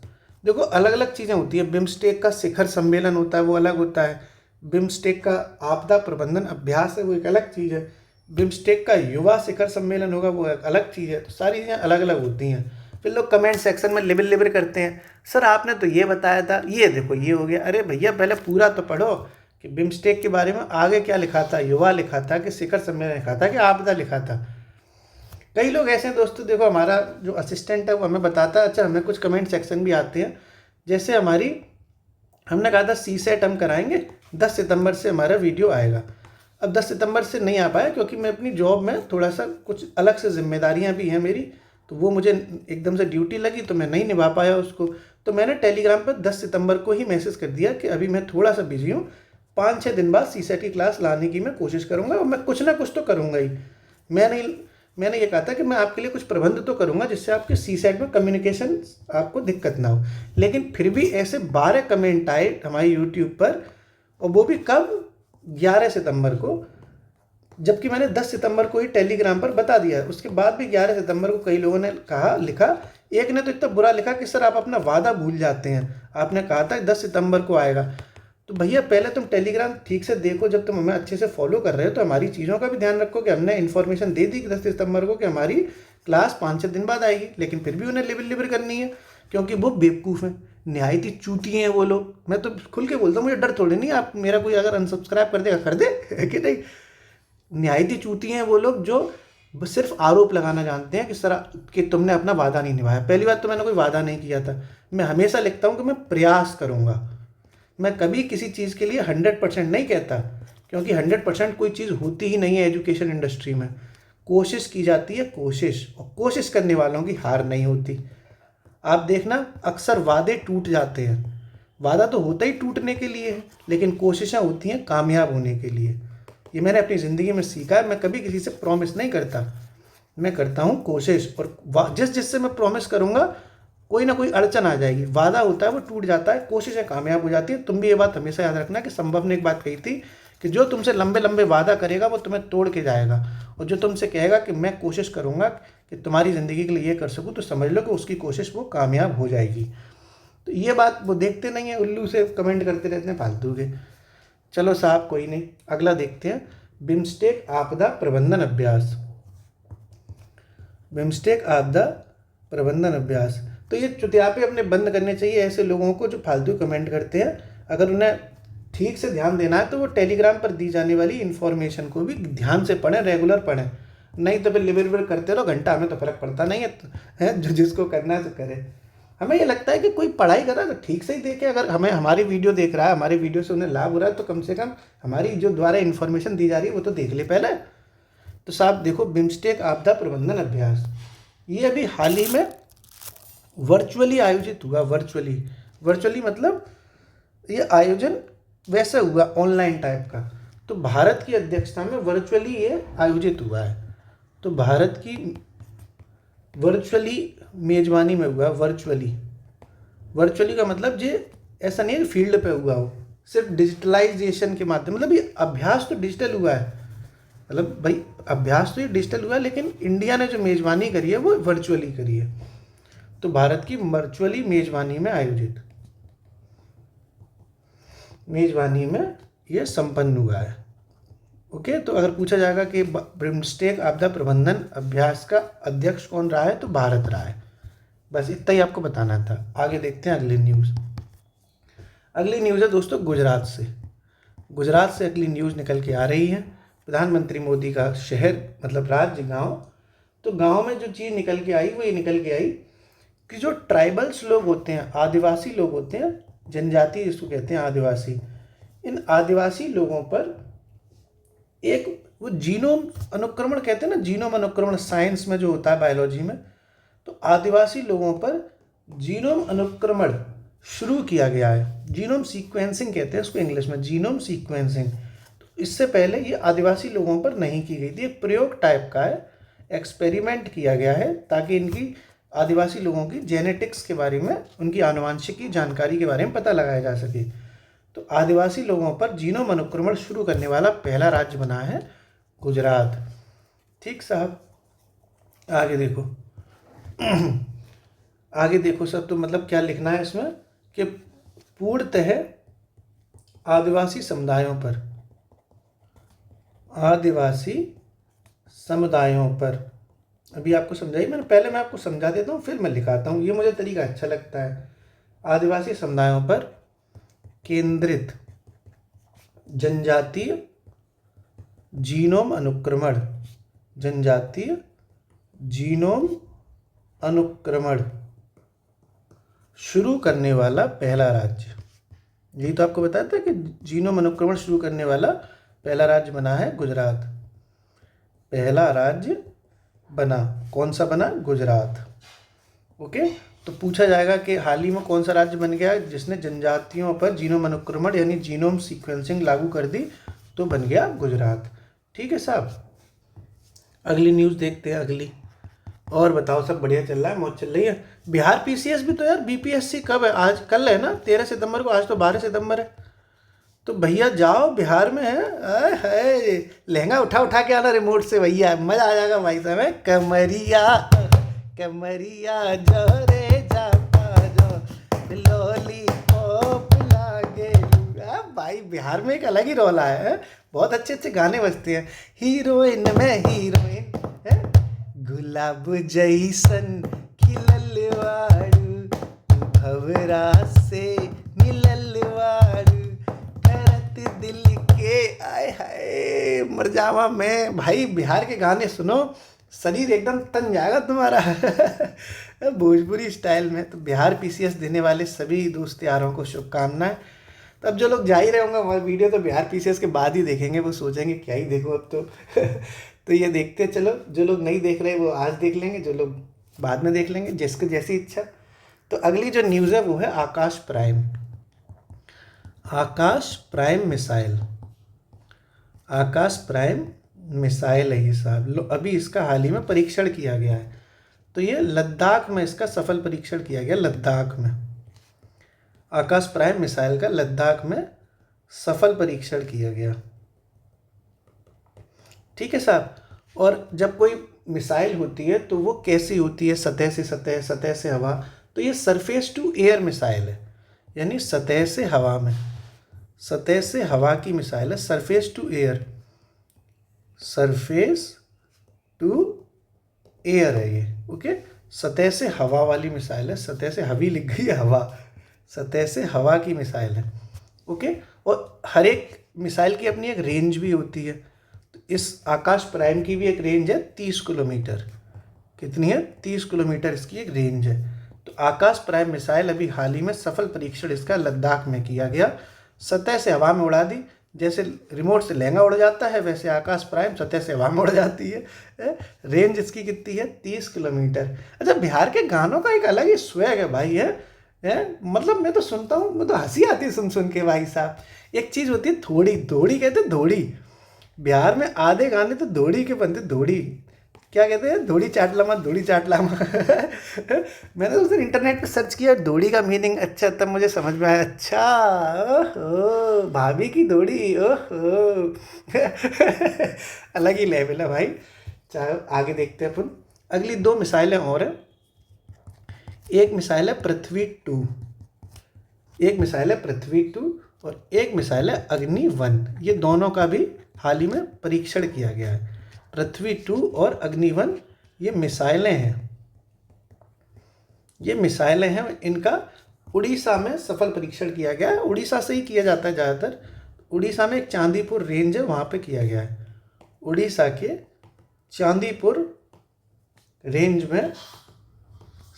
देखो अलग अलग चीज़ें होती है। बिम्स्टेक का शिखर सम्मेलन होता है, वो अलग होता है। बिम्स्टेक का आपदा प्रबंधन अभ्यास है, वो एक अलग चीज़ है। बिम्स्टेक का युवा शिखर सम्मेलन होगा, वो एक अलग चीज़ है। तो सारी चीज़ें अलग अलग होती हैं। फिर लोग कमेंट सेक्शन में लिबर करते हैं, सर आपने तो ये बताया था, ये देखो ये हो गया। अरे भैया पहले पूरा तो पढ़ो कि बिम्स्टेक के बारे में आगे क्या लिखा था। युवा लिखा था कि शिखर सम्मेलन लिखा था कि आपदा लिखा था। कई लोग ऐसे हैं दोस्तों, देखो हमारा जो असिस्टेंट है वो हमें बताता है। अच्छा, हमें कुछ कमेंट सेक्शन भी आते हैं। जैसे हमने कहा था CSET हम कराएंगे, 10 सितंबर से हमारा वीडियो आएगा। अब 10 सितंबर से नहीं आ पाया क्योंकि मैं अपनी जॉब में थोड़ा सा कुछ अलग से जिम्मेदारियां भी हैं मेरी, तो वो मुझे एकदम से ड्यूटी लगी तो मैं नहीं निभा पाया उसको। तो मैंने टेलीग्राम पर 10 सितंबर को ही मैसेज कर दिया कि अभी मैं थोड़ा सा बिजी हूँ, 5-6 दिन बाद CSET की क्लास लाने की मैं कोशिश करूँगा, और मैं कुछ ना कुछ तो करूँगा ही। मैंने ये कहा था कि मैं आपके लिए कुछ प्रबंध तो करूँगा जिससे आपके CSET में कम्युनिकेशन आपको दिक्कत ना हो। लेकिन फिर भी ऐसे 12 कमेंट आए हमारे यूट्यूब पर, और वो भी कब? 11 सितंबर को, जबकि मैंने 10 सितंबर को ही टेलीग्राम पर बता दिया। उसके बाद भी 11 सितंबर को कई लोगों ने लिखा। एक ने तो इतना बुरा लिखा कि सर आप अपना वादा भूल जाते हैं, आपने कहा था 10 सितंबर को आएगा। तो भैया पहले तुम टेलीग्राम ठीक से देखो। जब तुम हमें अच्छे से फॉलो कर रहे हो तो हमारी चीज़ों का भी ध्यान रखो कि हमने इन्फॉर्मेशन दे दी कि 10 सितंबर को कि हमारी क्लास 5-6 दिन बाद आएगी, लेकिन फिर भी उन्हें लिबर करनी है क्योंकि वो बेवकूफ़ हैं, निहायती चूती हैं वो लोग। मैं तो खुल के बोलता हूँ, मुझे डर थोड़ी नहीं, आप मेरा कोई अगर अनसब्सक्राइब कर देगा कर दे कि नहीं। निहायती चूती हैं वो लोग जो सिर्फ आरोप लगाना जानते हैं कि सर कि तुमने अपना वादा नहीं निभाया। पहली बात तो मैंने कोई वादा नहीं किया था। मैं हमेशा लिखता हूँ कि मैं प्रयास करूँगा। मैं कभी किसी चीज़ के लिए 100% नहीं कहता, क्योंकि 100% कोई चीज़ होती ही नहीं है एजुकेशन इंडस्ट्री में। कोशिश की जाती है, कोशिश, और कोशिश करने वालों की हार नहीं होती। आप देखना अक्सर वादे टूट जाते हैं। वादा तो होता ही टूटने के लिए है, लेकिन कोशिशें होती हैं कामयाब होने के लिए। ये मैंने अपनी ज़िंदगी में सीखा है। मैं कभी किसी से प्रॉमिस नहीं करता। मैं करता हूँ कोशिश, और जिससे मैं प्रॉमिस करूँगा कोई ना कोई अड़चन आ जाएगी। वादा होता है वो टूट जाता है, कोशिशें कामयाब हो जाती है। तुम भी ये बात हमेशा याद रखना कि संभव ने एक बात कही थी कि जो तुमसे लंबे लंबे वादा करेगा वो तुम्हें तोड़ के जाएगा, और जो तुमसे कहेगा कि मैं कोशिश करूँगा कि तुम्हारी ज़िंदगी के लिए ये कर सकूँ, तो समझ लो कि उसकी कोशिश वो कामयाब हो जाएगी। तो ये बात वो देखते नहीं है, उल्लू से कमेंट करते रहते हैं फालतू के। चलो साहब कोई नहीं, अगला देखते हैं। बिम्स्टेक आपदा प्रबंधन अभ्यास। बिम्स्टेक आपदा प्रबंधन अभ्यास। तो ये चुतियापे अपने बंद करने चाहिए ऐसे लोगों को जो फालतू कमेंट करते हैं। अगर उन्हें ठीक से ध्यान देना है तो वो टेलीग्राम पर दी जाने वाली इन्फॉर्मेशन को भी ध्यान से पढ़ें, रेगुलर पढ़ें। नहीं तो फिर लिबर लिबर करते रहो घंटा, हमें तो फर्क पड़ता नहीं है, जो जिसको करना है तो करे। हमें ये लगता है कि कोई पढ़ाई कर रहा है तो ठीक से ही देखे। अगर हमें हमारी वीडियो देख रहा है, हमारी वीडियो से उन्हें लाभ हो रहा है, तो कम से कम हमारी जो द्वारा इन्फॉर्मेशन दी जा रही है वो तो देख ले पहले। तो साहब देखो, बिम्स्टेक आपदा प्रबंधन अभ्यास ये अभी हाल ही में वर्चुअली आयोजित हुआ। वर्चुअली मतलब ये आयोजन वैसे हुआ ऑनलाइन टाइप का। तो भारत की अध्यक्षता में वर्चुअली ये आयोजित हुआ है। तो भारत की वर्चुअली मेजबानी में हुआ। वर्चुअली का मतलब ये ऐसा नहीं है फील्ड पे हुआ हो, सिर्फ डिजिटलाइजेशन के माध्यम, मतलब ये अभ्यास तो डिजिटल हुआ है, मतलब भाई अभ्यास तो ये डिजिटल हुआ है, लेकिन इंडिया ने जो मेजबानी करी है वो वर्चुअली करी है। तो भारत की वर्चुअली मेजबानी में ये संपन्न हुआ है। ओके, तो अगर पूछा जाएगा कि बिम्स्टेक आपदा प्रबंधन अभ्यास का अध्यक्ष कौन रहा है, तो भारत रहा है। बस इतना ही आपको बताना था। आगे देखते हैं अगली न्यूज़। अगली न्यूज़ है दोस्तों गुजरात से अगली न्यूज़ निकल के आ रही है। प्रधानमंत्री मोदी का शहर मतलब राज्य गांव। तो गांव में जो चीज़ निकल के आई वो ये निकल के आई कि जो ट्राइबल्स लोग होते हैं, आदिवासी लोग होते हैं, जनजाति जिसको कहते हैं आदिवासी, इन आदिवासी लोगों पर एक वो जीनोम अनुक्रमण कहते हैं ना, जीनोम अनुक्रमण साइंस में जो होता है बायोलॉजी में, तो आदिवासी लोगों पर जीनोम अनुक्रमण शुरू किया गया है। जीनोम सीक्वेंसिंग कहते हैं उसको इंग्लिश में, जीनोम सीक्वेंसिंग। तो इससे पहले ये आदिवासी लोगों पर नहीं की गई थी, एक प्रयोग टाइप का है, एक्सपेरिमेंट किया गया है ताकि इनकी आदिवासी लोगों की जेनेटिक्स के बारे में, उनकी आनुवांशिकी जानकारी के बारे में पता लगाया जा सके। तो आदिवासी लोगों पर जीनोम अनुक्रमण शुरू करने वाला पहला राज्य बना है गुजरात। ठीक साहब, आगे देखो सब। तो मतलब क्या लिखना है इसमें कि पूर्णतः आदिवासी समुदायों पर अभी आपको समझाई मैंने, पहले मैं आपको समझा देता हूँ फिर मैं लिखाता हूँ, ये मुझे तरीका अच्छा लगता है। आदिवासी समुदायों पर केंद्रित जनजातीय जीनोम अनुक्रमण शुरू करने वाला पहला राज्य। यही तो आपको बताया था कि जीनोम अनुक्रमण शुरू करने वाला पहला राज्य बना है गुजरात। पहला राज्य बना, कौन सा बना? गुजरात। ओके, तो पूछा जाएगा कि हाल ही में कौन सा राज्य बन गया जिसने जनजातियों पर जीनोम अनुक्रमण यानी जीनोम सीक्वेंसिंग लागू कर दी, तो बन गया गुजरात। ठीक है साहब, अगली न्यूज़ देखते हैं। अगली और बताओ, सब बढ़िया चल रहा है, मौज चल रही है। बिहार पीसीएस भी तो यार, बीपीएससी कब है? आज कल है ना, 13 सितंबर को, आज तो 12 सितंबर है। तो भैया जाओ, बिहार में है, लहंगा उठा के आना रिमोट से भैया, मज़ा आ जाएगा भाई साहब। कमरिया जोरे जाता जो लॉलीपॉप लागे। भाई बिहार में एक अलग ही रौला है, बहुत अच्छे अच्छे गाने बजते हैं। हीरोइन में हीरोइन है, गुलाब जैसन खिलल वारू, भवरा से मिलल वारू, करत दिल के आय हाय मर जावा मैं। भाई बिहार के गाने सुनो, शरीर एकदम तन जाएगा तुम्हारा भोजपुरी स्टाइल में। तो बिहार पीसीएस देने वाले सभी दोस्त यारों को शुभकामनाएं। तो अब जो लोग जा ही रहे होंगे हमारी वीडियो तो बिहार पीसीएस के बाद ही देखेंगे, वो सोचेंगे क्या ही देखो अब तो तो ये देखते चलो, जो लोग नहीं देख रहे वो आज देख लेंगे, जो लोग बाद में देख लेंगे, जिसको जैसी इच्छा। तो अगली जो न्यूज़ है वो है आकाश प्राइम मिसाइल। आकाश प्राइम मिसाइल है ये साहब। लो अभी इसका हाल ही में परीक्षण किया गया है। तो ये लद्दाख में इसका सफल परीक्षण किया गया, लद्दाख में। आकाश प्राइम मिसाइल का लद्दाख में सफल परीक्षण किया गया। ठीक है साहब। और जब कोई मिसाइल होती है तो वो कैसी होती है, सतह से सतह, सतह से हवा। तो ये सरफेस टू एयर मिसाइल है, यानी सतह से हवा में, सतह से हवा की मिसाइल है। Surface to air, surface to air है ये। ओके, सतह से हवा वाली मिसाइल है। सतह से हवी लिख गई है, हवा, सतह से हवा की मिसाइल है। ओके, और हर एक मिसाइल की अपनी एक रेंज भी होती है। तो इस आकाश प्राइम की भी एक रेंज है 30 किलोमीटर। कितनी है? 30 किलोमीटर इसकी एक रेंज है। तो आकाश प्राइम मिसाइल अभी हाल ही में सफल परीक्षण इसका लद्दाख में किया गया। सतह से हवा में उड़ा दी, जैसे रिमोट से लहंगा उड़ जाता है वैसे आकाश प्राइम सतह से हवा में उड़ जाती है। रेंज इसकी कितनी है? 30 किलोमीटर। अच्छा, बिहार के गानों का एक अलग ही स्वैग है भाई, है मतलब मैं तो सुनता हूँ, मैं तो हंसी आती है सुन के भाई साहब। एक चीज़ होती है थोड़ी, धोड़ी कहते हैं, धोड़ी। बिहार में आधे गाने तो धोड़ी के बनते, धोड़ी क्या कहते हैं, धोड़ी चाट लामा, धोड़ी चाट लामा। मैंने उस दिन इंटरनेट पे सर्च किया धोड़ी का मीनिंग, अच्छा तब मुझे समझ में आया, अच्छा ओहो भाभी की धोड़ी, ओहो। अलग ही लेवल है भाई। चाहे आगे देखते हैं अपन। अगली 2 मिसाइलें और हैं। एक मिसाइल है पृथ्वी 2, एक मिसाइल है पृथ्वी 2 और एक मिसाइल है अग्नि 1। ये दोनों का भी हाल ही में परीक्षण किया गया है। पृथ्वी 2 और अग्नि 1 ये मिसाइलें हैं, ये मिसाइलें हैं। इनका उड़ीसा में सफल परीक्षण किया गया है। उड़ीसा से ही किया जाता है ज़्यादातर। उड़ीसा में एक चांदीपुर रेंज है, वहाँ पे किया गया है। उड़ीसा के चांदीपुर रेंज में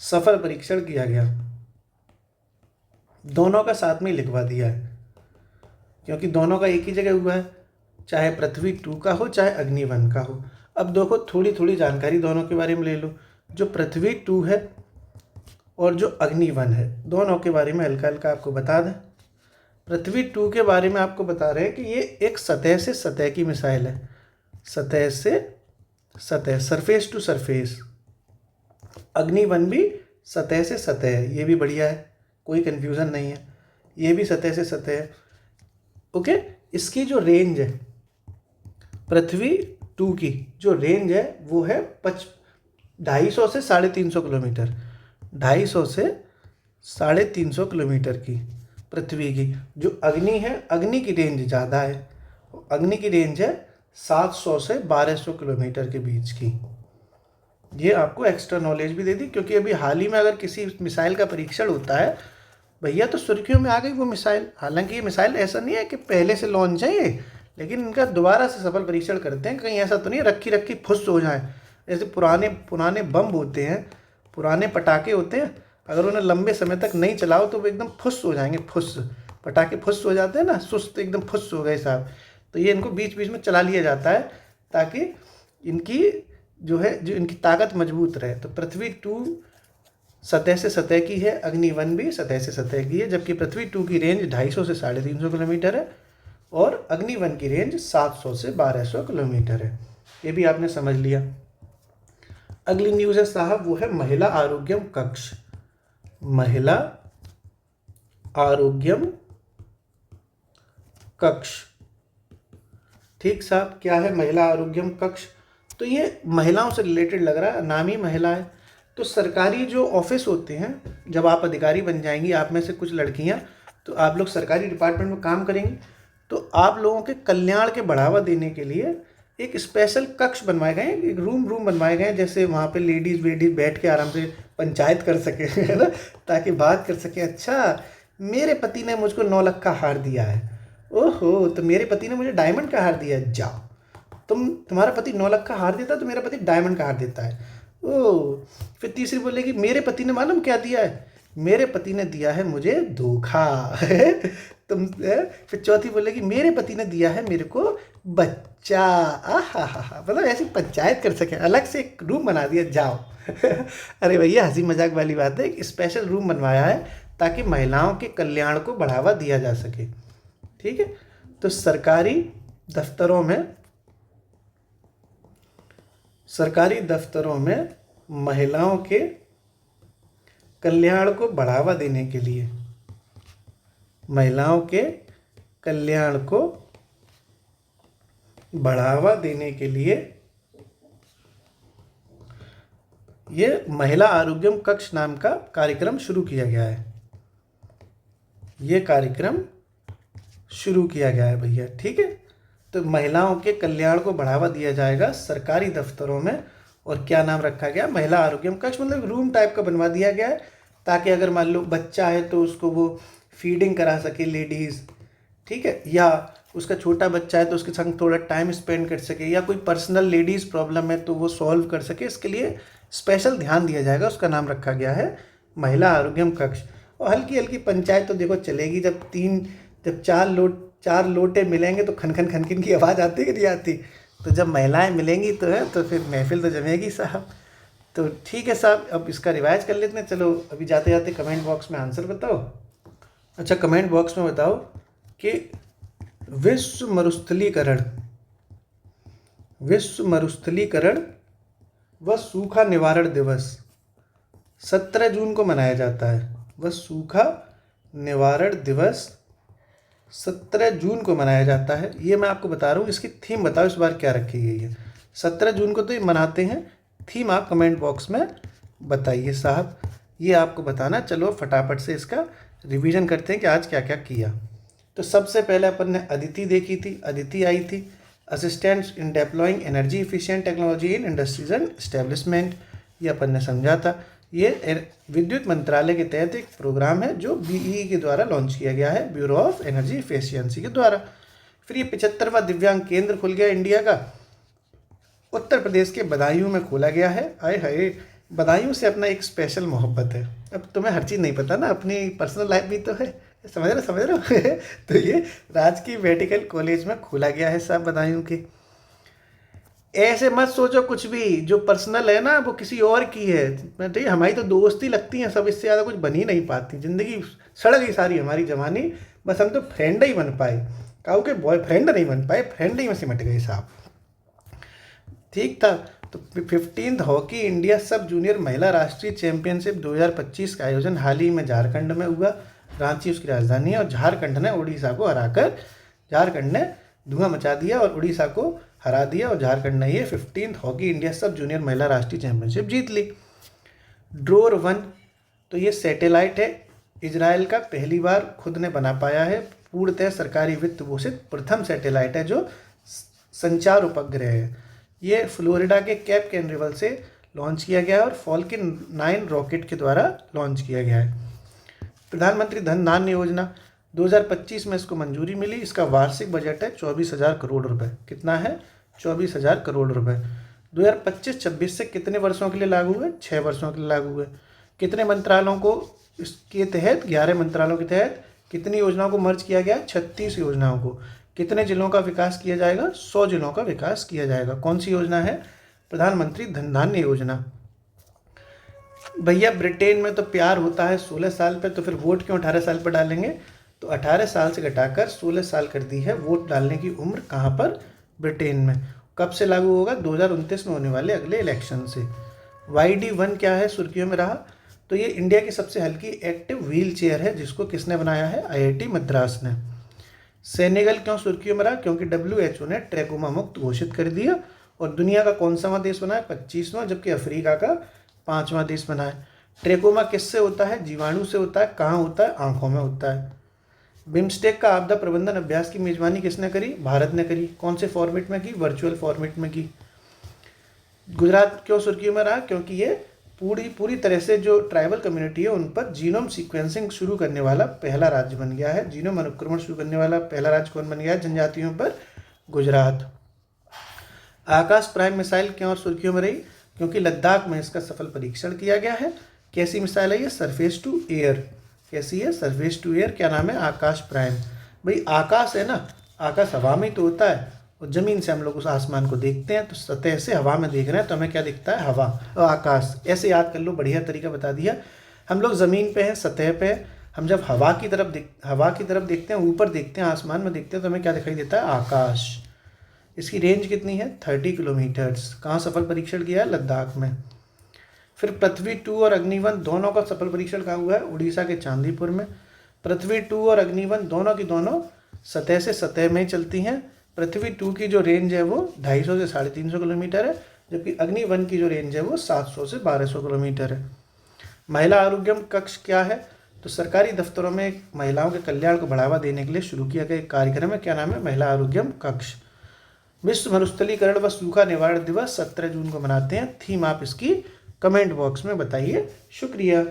सफल परीक्षण किया गया। दोनों का साथ में ही लिखवा दिया है, क्योंकि दोनों का एक ही जगह हुआ है, चाहे पृथ्वी 2 का हो चाहे अग्नि 1 का हो। अब देखो थोड़ी थोड़ी जानकारी दोनों के बारे में ले लो। जो पृथ्वी 2 है और जो अग्नि 1 है, दोनों के बारे में हल्का हल्का आपको बता दें। पृथ्वी 2 के बारे में आपको बता रहे हैं कि ये एक सतह से सतह की मिसाइल है, सतह से सतह, सरफेस टू सरफेस। अग्नि 1 भी सतह से सतह है, ये भी बढ़िया है, कोई कन्फ्यूज़न नहीं है, ये भी सतह से सतह है। ओके, इसकी जो रेंज है पृथ्वी 2 की, जो रेंज है वो है 250 से 350 किलोमीटर, 250 से 350 किलोमीटर की पृथ्वी की। जो अग्नि है, अग्नि की रेंज ज़्यादा है, अग्नि की रेंज है 700 से 1200 किलोमीटर के बीच की। ये आपको एक्स्ट्रा नॉलेज भी दे दी, क्योंकि अभी हाल ही में अगर किसी मिसाइल का परीक्षण होता है भैया तो सुर्खियों में आ गई वो मिसाइल। हालांकि ये मिसाइल ऐसा नहीं है कि पहले से लॉन्च है ये, लेकिन इनका दोबारा से सफल परीक्षण करते हैं। कहीं ऐसा तो नहीं रखी रखी फुस हो जाए, जैसे पुराने पुराने बम होते हैं, पुराने पटाखे होते हैं, अगर उन्हें लंबे समय तक नहीं चलाओ तो वो एकदम फुस हो जाएंगे। फुस, पटाखे फुस हो जाते हैं ना, सुस्त एकदम फुस हो गए साहब। तो ये इनको बीच बीच में चला लिया जाता है ताकि इनकी जो है, जो इनकी ताकत मजबूत रहे। तो पृथ्वी 2 सतह से सतह की है, अग्नि 1 भी सतह से सतह की है, जबकि पृथ्वी 2 की रेंज 250 से 350 किलोमीटर है और अग्नि 1 की रेंज 700 से 1200 किलोमीटर है। ये भी आपने समझ लिया। अगली न्यूज़ है साहब, वो है महिला आरोग्यम कक्ष। महिला आरोग्यम कक्ष, ठीक साहब, क्या है महिला आरोग्यम कक्ष? तो ये महिलाओं से रिलेटेड लग रहा है, नाम ही महिला है। तो सरकारी जो ऑफिस होते हैं, जब आप अधिकारी बन जाएंगी, आप में से कुछ लड़कियां, तो आप लोग सरकारी डिपार्टमेंट में काम करेंगी, तो आप लोगों के कल्याण के बढ़ावा देने के लिए एक स्पेशल कक्ष बनवाए गए हैं, एक रूम बनवाए गए हैं, जैसे वहाँ पे लेडीज़ वेडीज़ बैठ के आराम से पंचायत कर सके, है ना, ताकि बात कर सके। अच्छा, मेरे पति ने मुझको 9 लाख का हार दिया है, ओहो, तो मेरे पति ने मुझे डायमंड का हार दिया है, जाओ तुम्हारा पति 9 लाख का हार देता है तो मेरा पति डायमंड का हार देता है। ओह, फिर तीसरी बोलेगी मेरे पति ने मालूम क्या दिया है, मेरे पति ने दिया है मुझे धोखा। फिर चौथी बोलेगी मेरे पति ने दिया है मेरे को बच्चा। आहा, मतलब ऐसी पंचायत कर सके, अलग से एक रूम बना दिया, जाओ। अरे भैया हंसी मजाक वाली बात है, एक स्पेशल रूम बनवाया है ताकि महिलाओं के कल्याण को बढ़ावा दिया जा सके। ठीक है, तो सरकारी दफ्तरों में सरकारी दफ्तरों में महिलाओं के कल्याण को बढ़ावा देने के लिए, महिलाओं के कल्याण को बढ़ावा देने के लिए ये महिला आरोग्यम कक्ष नाम का कार्यक्रम शुरू किया गया है। ये कार्यक्रम शुरू किया गया है भैया, ठीक है। तो महिलाओं के कल्याण को बढ़ावा दिया जाएगा सरकारी दफ्तरों में। और क्या नाम रखा गया? महिला आरोग्यम कक्ष, मतलब रूम टाइप का बनवा दिया गया है, ताकि अगर मान लो बच्चा है तो उसको वो फीडिंग करा सके लेडीज़, ठीक है, या उसका छोटा बच्चा है तो उसके संग थोड़ा टाइम स्पेंड कर सके, या कोई पर्सनल लेडीज़ प्रॉब्लम है तो वो सॉल्व कर सके। इसके लिए स्पेशल ध्यान दिया जाएगा। उसका नाम रखा गया है महिला आरोग्यम कक्ष। और हल्की हल्की पंचायत तो देखो चलेगी, जब चार लोटे मिलेंगे तो खनखन खनखन की आवाज़ आती कि नहीं आती। तो जब महिलाएं मिलेंगी तो फिर महफिल तो जमेगी साहब। तो ठीक है साहब, अब इसका रिवाइज कर लेते हैं। चलो अभी जाते जाते कमेंट बॉक्स में आंसर बताओ। अच्छा, कमेंट बॉक्स में बताओ कि विश्व मरुस्थलीकरण व सूखा निवारण दिवस 17 जून को मनाया जाता है। वह सूखा निवारण दिवस 17 जून को मनाया जाता है। ये मैं आपको बता रहा हूँ। इसकी थीम बताओ इस बार क्या रखी गई है। 17 जून को तो ये मनाते हैं, थीम आप कमेंट बॉक्स में बताइए साहब, ये आपको बताना। चलो फटाफट से इसका रिवीजन करते हैं कि आज क्या क्या किया। तो सबसे पहले अपन ने अदिति देखी थी। अदिति आई थी, assistant in deploying energy efficient technology in industries and establishment, ये अपन ने समझा था। ये विद्युत मंत्रालय के तहत एक प्रोग्राम है जो बीई के द्वारा लॉन्च किया गया है, ब्यूरो ऑफ एनर्जी एफिशिएंसी के द्वारा। फिर ये 75वां दिव्यांग केंद्र खुल गया इंडिया का, उत्तर प्रदेश के बदायूं में खोला गया है। आए हाय, बदायूं से अपना एक स्पेशल मोहब्बत है। अब तुम्हें हर चीज़ नहीं पता ना, अपनी पर्सनल लाइफ भी तो है, समझ रहे हो। तो ये राजकीय मेडिकल कॉलेज में खोला गया है साहब बदायूं के। ऐसे मत सोचो कुछ भी, जो पर्सनल है ना वो किसी और की है। ठीक है, हमारी तो दोस्ती लगती है सब, इससे ज़्यादा कुछ बन ही नहीं पाती। ज़िंदगी सड़ गई सारी हमारी जवानी, बस हम तो फ्रेंड ही बन पाए। काऊ के बॉयफ्रेंड नहीं बन पाए, फ्रेंड ही में सिमट गए साहब। ठीक था। तो 15th हॉकी इंडिया सब जूनियर महिला राष्ट्रीय चैंपियनशिप 2025 का आयोजन हाल ही में झारखंड में हुआ। रांची उसकी राजधानी है, और झारखंड ने उड़ीसा को हराकर, झारखंड ने धुआं मचा दिया और उड़ीसा को हरा दिया, और झारखंड ने ये 15th हॉकी इंडिया सब जूनियर महिला राष्ट्रीय चैंपियनशिप जीत ली। ड्रोर 1, तो ये सैटेलाइट है, इजराइल का पहली बार खुद ने बना पाया है। पूर्णतः सरकारी वित्त पोषित प्रथम सैटेलाइट है जो संचार उपग्रह है। ये फ्लोरिडा के कैप कैनरिवल से लॉन्च किया गया है और फॉल्कन 9 रॉकेट के द्वारा लॉन्च किया गया है। प्रधानमंत्री धन धान्य योजना 2025 में इसको मंजूरी मिली। इसका वार्षिक बजट है 24,000 करोड़ रुपए। कितना है? 24,000 करोड़ रुपए। 2025-26 से कितने वर्षों के लिए लागू हुए? 6 वर्षों के लिए लागू हुए। कितने मंत्रालयों को इसके तहत, 11 मंत्रालयों के तहत कितनी योजनाओं को मर्ज किया गया? 36 योजनाओं को। कितने जिलों का विकास किया जाएगा? 100 जिलों का विकास किया जाएगा। कौन सी योजना है? प्रधानमंत्री धन धान्य योजना। भैया ब्रिटेन में तो प्यार होता है 16 साल पे, तो फिर वोट क्यों 18 साल पर डालेंगे? तो 18 साल से घटाकर 16 साल कर दी है वोट डालने की उम्र। कहाँ पर? ब्रिटेन में। कब से लागू होगा? 2029 में होने वाले अगले इलेक्शन से। YD-1 क्या है? सुर्खियों में रहा। तो ये इंडिया की सबसे हल्की एक्टिव व्हील चेयर है, जिसको किसने बनाया है? IIT मद्रास ने। सेनेगल क्यों सुर्खियों में रहा? क्योंकि WHO ने ट्रैकोमा मुक्त घोषित कर दिया। और दुनिया का कौन सा देश बना है? 25वां, जबकि अफ्रीका का 5वां देश बना है। ट्रैकोमा किससे होता है? जीवाणु से होता है। कहाँ होता है? आंखों में होता है। बिम्स्टेक का आपदा प्रबंधन अभ्यास की मेजबानी किसने करी? भारत ने करी। कौन से फॉर्मेट में की? वर्चुअल फॉर्मेट में की। गुजरात क्यों सुर्खियों में रहा? क्योंकि ये पूरी तरह से जो ट्राइबल कम्युनिटी है उन पर जीनोम सीक्वेंसिंग शुरू करने वाला पहला राज्य बन गया है। जीनोम अनुक्रमण शुरू करने वाला पहला राज्य कौन बन गया है जनजातियों पर? गुजरात। आकाश प्राइम मिसाइल क्यों और सुर्खियों में रही? क्योंकि लद्दाख में इसका सफल परीक्षण किया गया है। कैसी मिसाइल है ये? Surface to air. कैसी है? Surface to air. क्या नाम है? आकाश प्राइम। भाई आकाश है ना, आकाश हवा में तो होता है, और ज़मीन से हम लोग उस आसमान को देखते हैं, तो सतह से हवा में देख रहे हैं तो हमें क्या दिखता है? हवा और आकाश। ऐसे याद कर लो, बढ़िया तरीका बता दिया। हम लोग ज़मीन पे हैं, सतह पे हैं। हम जब हवा की तरफ देखते हैं, ऊपर देखते हैं, आसमान में देखते हैं, तो हमें क्या दिखाई देता है? आकाश। इसकी रेंज कितनी है 30 किलोमीटर्स। कहाँ सफल परीक्षण किया है लद्दाख में। फिर पृथ्वी 2 और अग्नि-1 दोनों का सफल परीक्षण कहाँ हुआ है उड़ीसा के चांदीपुर में। पृथ्वी 2 और अग्नि-1 दोनों की दोनों सतह से सतह में चलती हैं। पृथ्वी 2 की जो रेंज है वो 250 से 350 किलोमीटर है, जबकि अग्नि-1 की जो रेंज है वो 700 से 1200 किलोमीटर है। महिला आरोग्यम कक्ष क्या है, तो सरकारी दफ्तरों में महिलाओं के कल्याण को बढ़ावा देने के लिए शुरू किया गया एक कार्यक्रम है। क्या नाम है, महिला आरोग्यम कक्ष। विश्व मरुस्थलीकरण व सूखा निवारण दिवस 17 जून को मनाते हैं। थीम आप इसकी कमेंट बॉक्स में बताइए। शुक्रिया।